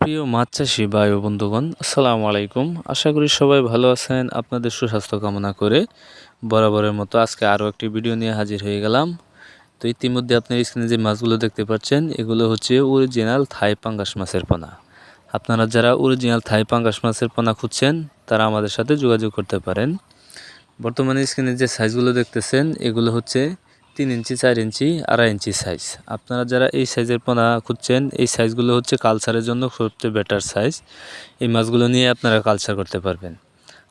প্রিয় মাছ চাষি ভাই ও বন্ধুগণ, আসসালামু আলাইকুম। আশা করি সবাই ভালো আছেন। আপনাদের সুস্বাস্থ্য কামনা করে বরাবরের মতো আজকে আরও একটি ভিডিও নিয়ে হাজির হয়ে গেলাম। তো ইতিমধ্যে আপনার স্ক্রিনে যে মাছগুলো দেখতে পাচ্ছেন, এগুলো হচ্ছে অরিজিনাল থাই পাঙ্গাস মাছের পোনা। আপনারা যারা অরিজিনাল থাই পাঙ্গাস মাছের পোনা খুঁজছেন, তারা আমাদের সাথে যোগাযোগ করতে পারেন। বর্তমানে স্ক্রিনে যে সাইজগুলো দেখতেছেন, এগুলো হচ্ছে 3 ইঞ্চি, 4 ইঞ্চি, 2.5 ইঞ্চি সাইজ। আপনারা যারা এই সাইজের পোনা খুঁজছেন, এই সাইজগুলো হচ্ছে কালচারের জন্য সবচেয়ে বেটার সাইজ। এই মাছগুলো নিয়ে আপনারা কালচার করতে পারবেন।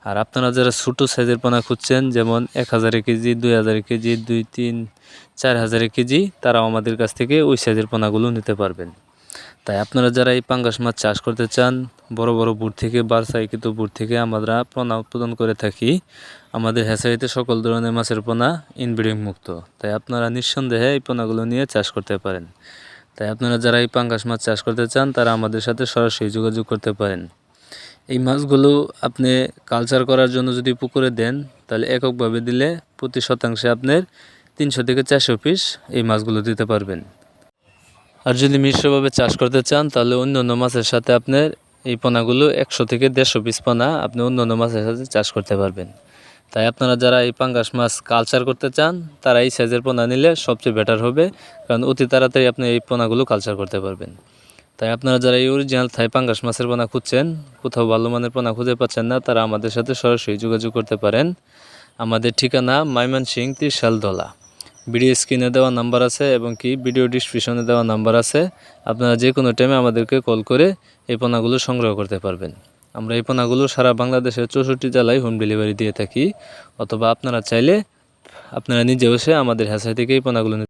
আর আপনারা যারা ছোটো সাইজের পোনা খুঁজছেন, যেমন 1000 কেজি, 2000 কেজি, 2-3-4000 কেজি, তারাও আমাদের কাছ থেকে ওই সাইজের পোনাগুলো নিতে পারবেন। তাই আপনারা যারা এই পাঙ্গাস মাছ চাষ করতে চান, বড় বড় বুট থেকে, বারসাইকৃত বুট থেকে আমরা পোনা উৎপাদন করে থাকি। আমাদের হ্যাচারিতে সকল ধরনের মাছের পোনা ইনব্রিডিং মুক্ত। তাই আপনারা নিঃসন্দেহে এই পোনাগুলো নিয়ে চাষ করতে পারেন। তাই আপনারা যারা এই পাঙ্গাস মাছ চাষ করতে চান, তারা আমাদের সাথে সরাসরি যোগাযোগ করতে পারেন। এই মাছগুলো আপনি কালচার করার জন্য যদি পুকুরে দেন, তাহলে এককভাবে দিলে প্রতি শতাংশে আপনার 300 থেকে 400 পিস এই মাছগুলো দিতে পারবেন। আর যদি মিশ্রভাবে চাষ করতে চান, তাহলে অন্য অন্য মাছের সাথে আপনার এই পোনাগুলো 100 থেকে 150 পিস পোনা আপনি অন্য অন্য মাছের সাথে চাষ করতে পারবেন। তাই আপনারা যারা এই পাঙ্গাস মাছ কালচার করতে চান, তারা এই সাইজের পোনা নিলে সবচেয়ে বেটার হবে, কারণ অতি তাড়াতাড়ি আপনি এই পোনাগুলো কালচার করতে পারবেন। তাই আপনারা যারা এই অরিজিনাল থাই পাঙ্গাস মাছের পোনা খুঁজছেন, কোথাও ভালো মানের পোনা খুঁজে পাচ্ছেন না, তারা আমাদের সাথে সরাসরি যোগাযোগ করতে পারেন। আমাদের ঠিকানা ময়মনসিংহ, ত্রিশালদলা। ভিডিও স্ক্রিনে দেওয়া নাম্বার আছে এবং কি ভিডিও ডিসক্রিপশনে দেওয়া নাম্বার আছে। আপনারা যে কোনো টাইমে আমাদেরকে কল করে এই পোনাগুলো সংগ্রহ করতে পারবেন। আমরা এই পোনাগুলো সারা বাংলাদেশের 64 জেলায় হোম ডেলিভারি দিয়ে থাকি, অথবা আপনারা চাইলে আপনারা নিজে এসে আমাদের হ্যাচারি থেকে এই পোনাগুলো